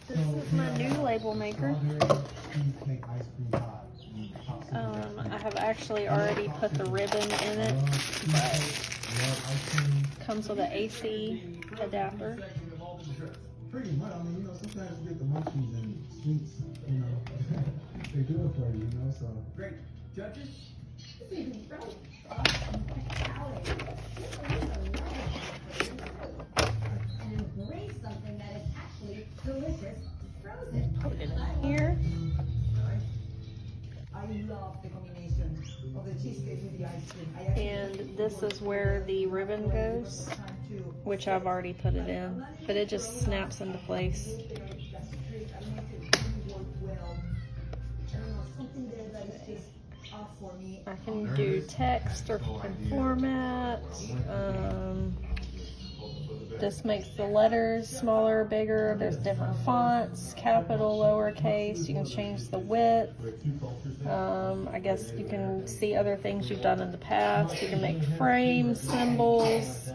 This is my new label maker. I have actually already put the ribbon in it, but it comes with an AC adapter. Pretty much. I mean, you know, sometimes you get the munchies and sweets, you know, they do it for you, you know, so. Great. Judges? And embrace something that is actually delicious frozen. Put it in here. I love the combination of the cheesecake with the ice cream. And this is where the ribbon goes, which I've already put it in, but it just snaps into place. I can do text or format. This makes the letters smaller, bigger. There's different fonts, capital, lowercase. You can change the width. I guess you can see other things you've done in the past. You can make frames, symbols.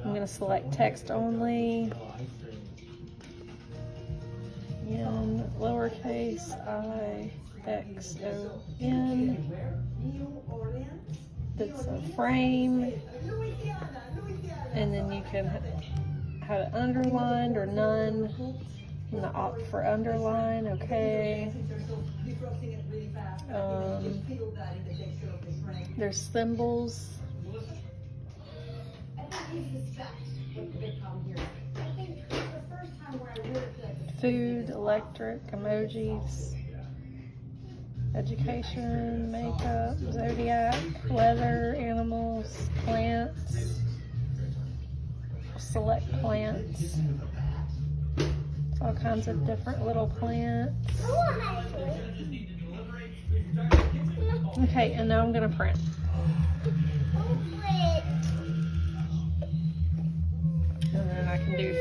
I'm going to select text only. And lowercase I, X, O, N. That's a frame. And then you can have it underlined or none. I'm gonna opt for underline, okay. There's symbols. Food, electric, emojis. Education, makeup, zodiac, weather, animals, plants. Select plants. All kinds of different little plants. Okay, and now I'm gonna print. And then I can do